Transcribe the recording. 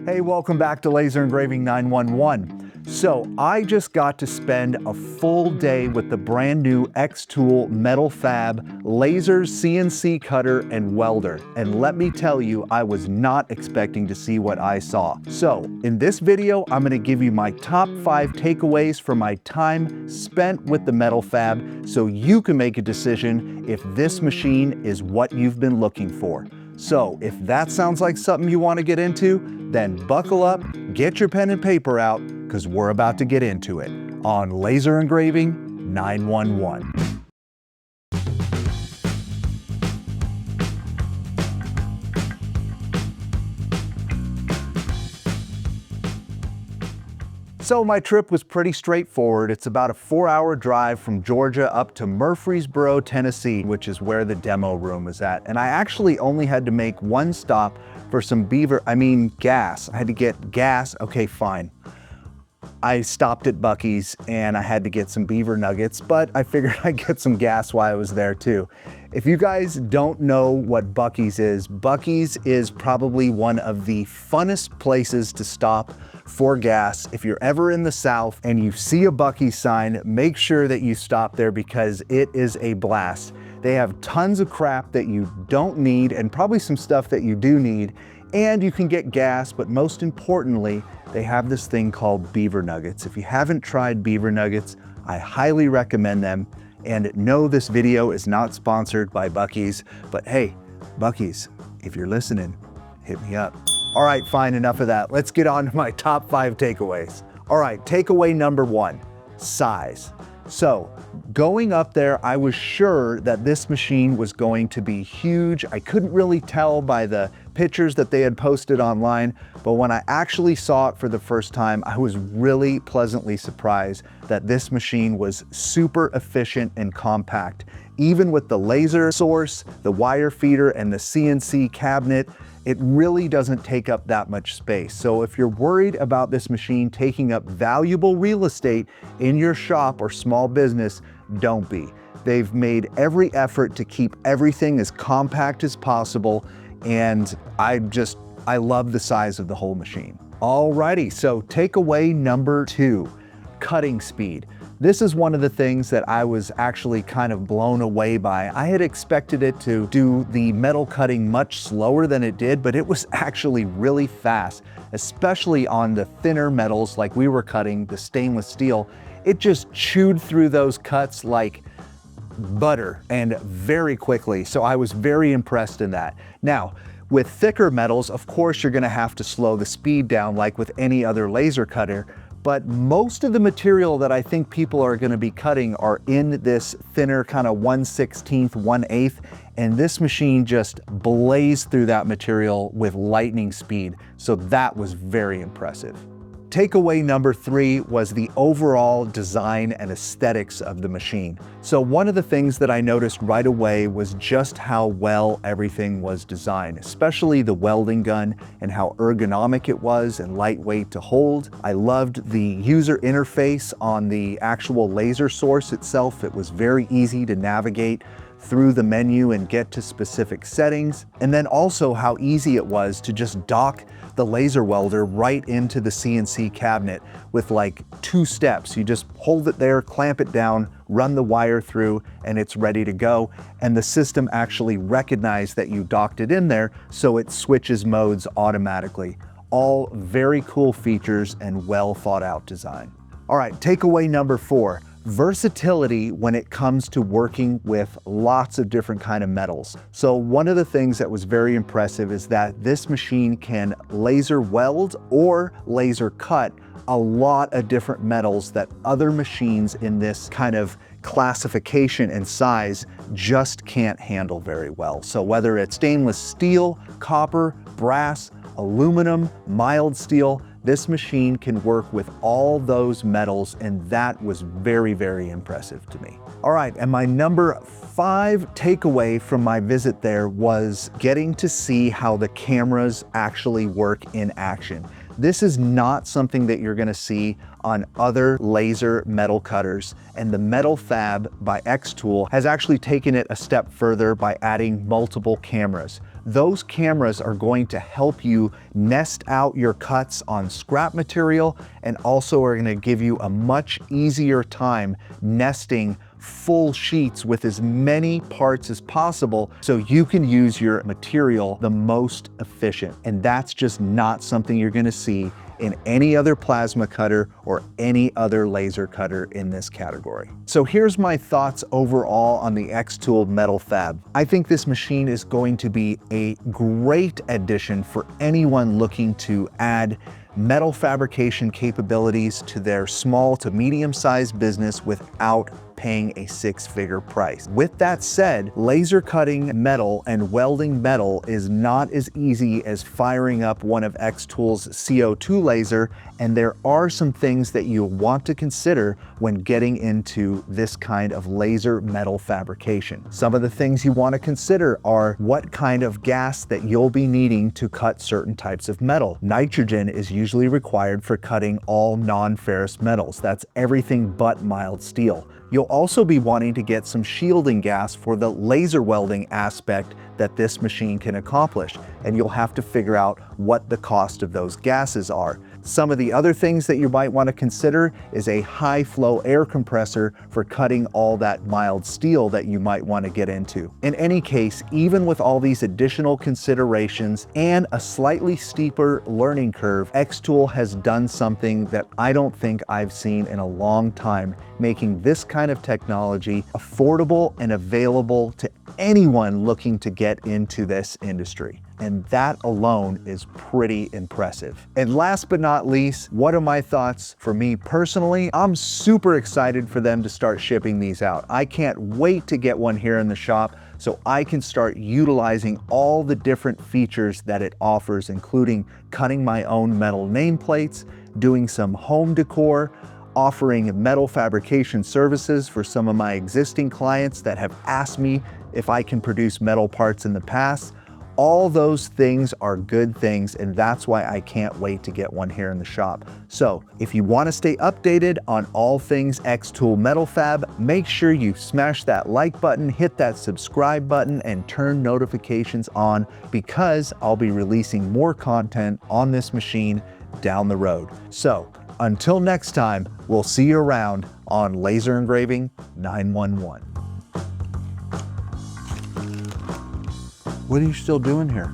Hey, welcome back to Laser Engraving 911. So I just got to spend a full day with the brand new xTool MetalFab laser CNC cutter and welder. And let me tell you, I was not expecting to see what I saw. So in this video, I'm gonna give you my top 5 takeaways from my time spent with the MetalFab so you can make a decision if this machine is what you've been looking for. So if that sounds like something you want to get into, then buckle up, get your pen and paper out, because we're about to get into it on Laser Engraving 911. So my trip was pretty straightforward. It's about a 4-hour drive from Georgia up to Murfreesboro, Tennessee, which is where the demo room is at. And I actually only had to make one stop for some gas. I had to get gas. Okay, fine. I stopped at Buc-ee's and I had to get some beaver nuggets, but I figured I'd get some gas while I was there too. If you guys don't know what Buc-ee's is probably one of the funnest places to stop for gas. If you're ever in the South and you see a Buc-ee's sign, make sure that you stop there because it is a blast. They have tons of crap that you don't need and probably some stuff that you do need, and you can get gas, but most importantly, they have this thing called beaver nuggets. If you haven't tried beaver nuggets, I highly recommend them. And no, this video is not sponsored by Buc-ee's, but hey, Buc-ee's, if you're listening, hit me up. All right, fine, enough of that. Let's get on to my top 5 takeaways. All right, takeaway number 1, size. So going up there, I was sure that this machine was going to be huge. I couldn't really tell by the pictures that they had posted online, but when I actually saw it for the first time, I was really pleasantly surprised that this machine was super efficient and compact. Even with the laser source, the wire feeder, and the CNC cabinet, it really doesn't take up that much space. So if you're worried about this machine taking up valuable real estate in your shop or small business, don't be. They've made every effort to keep everything as compact as possible, and I love the size of the whole machine. Alrighty, so takeaway number 2, cutting speed. This is one of the things that I was actually kind of blown away by. I had expected it to do the metal cutting much slower than it did, but it was actually really fast, especially on the thinner metals like we were cutting, the stainless steel. It just chewed through those cuts like butter and very quickly. So I was very impressed in that. Now, with thicker metals, of course, you're gonna have to slow the speed down like with any other laser cutter, but most of the material that I think people are gonna be cutting are in this thinner kind of 1/16, 1/8, and this machine just blazed through that material with lightning speed. So that was very impressive. Takeaway number 3 was the overall design and aesthetics of the machine. So one of the things that I noticed right away was just how well everything was designed, especially the welding gun and how ergonomic it was and lightweight to hold. I loved the user interface on the actual laser source itself. It was very easy to navigate through the menu and get to specific settings. And then also how easy it was to just dock the laser welder right into the CNC cabinet with like 2 steps. You just hold it there, clamp it down, run the wire through, and it's ready to go. And the system actually recognized that you docked it in there, so it switches modes automatically. All very cool features and well thought out design. All right, takeaway number 4. Versatility when it comes to working with lots of different kind of metals. So one of the things that was very impressive is that this machine can laser weld or laser cut a lot of different metals that other machines in this kind of classification and size just can't handle very well. So whether it's stainless steel, copper, brass, aluminum, mild steel, this machine can work with all those metals, and that was very, very impressive to me. All right, and my number 5 takeaway from my visit there was getting to see how the cameras actually work in action. This is not something that you're gonna see on other laser metal cutters, and the MetalFab by xTool has actually taken it a step further by adding multiple cameras. those cameras are going to help you nest out your cuts on scrap material, and also are going to give you a much easier time nesting full sheets with as many parts as possible so you can use your material the most efficient. And that's just not something you're going to see in any other plasma cutter or any other laser cutter in this category. So here's my thoughts overall on the xTool MetalFab. I think this machine is going to be a great addition for anyone looking to add metal fabrication capabilities to their small to medium-sized business without paying a six-figure price. With that said, laser cutting metal and welding metal is not as easy as firing up one of xTool's CO2 laser, and there are some things that you want to consider when getting into this kind of laser metal fabrication. Some of the things you want to consider are what kind of gas that you'll be needing to cut certain types of metal. Nitrogen is usually required for cutting all non-ferrous metals. That's everything but mild steel. You'll also be wanting to get some shielding gas for the laser welding aspect that this machine can accomplish, and you'll have to figure out what the cost of those gases are. Some of the other things that you might want to consider is a high flow air compressor for cutting all that mild steel that you might want to get into. In any case, even with all these additional considerations and a slightly steeper learning curve, xTool has done something that I don't think I've seen in a long time, making this kind of technology affordable and available to anyone looking to get into this industry. And that alone is pretty impressive. And last but not least, what are my thoughts? For me personally, I'm super excited for them to start shipping these out. I can't wait to get one here in the shop so I can start utilizing all the different features that it offers, including cutting my own metal nameplates, doing some home decor, offering metal fabrication services for some of my existing clients that have asked me if I can produce metal parts in the past. All those things are good things, and that's why I can't wait to get one here in the shop. So if you want to stay updated on all things xTool MetalFab, make sure you smash that like button, hit that subscribe button, and turn notifications on, because I'll be releasing more content on this machine down the road. So until next time, we'll see you around on Laser Engraving 911. What are you still doing here?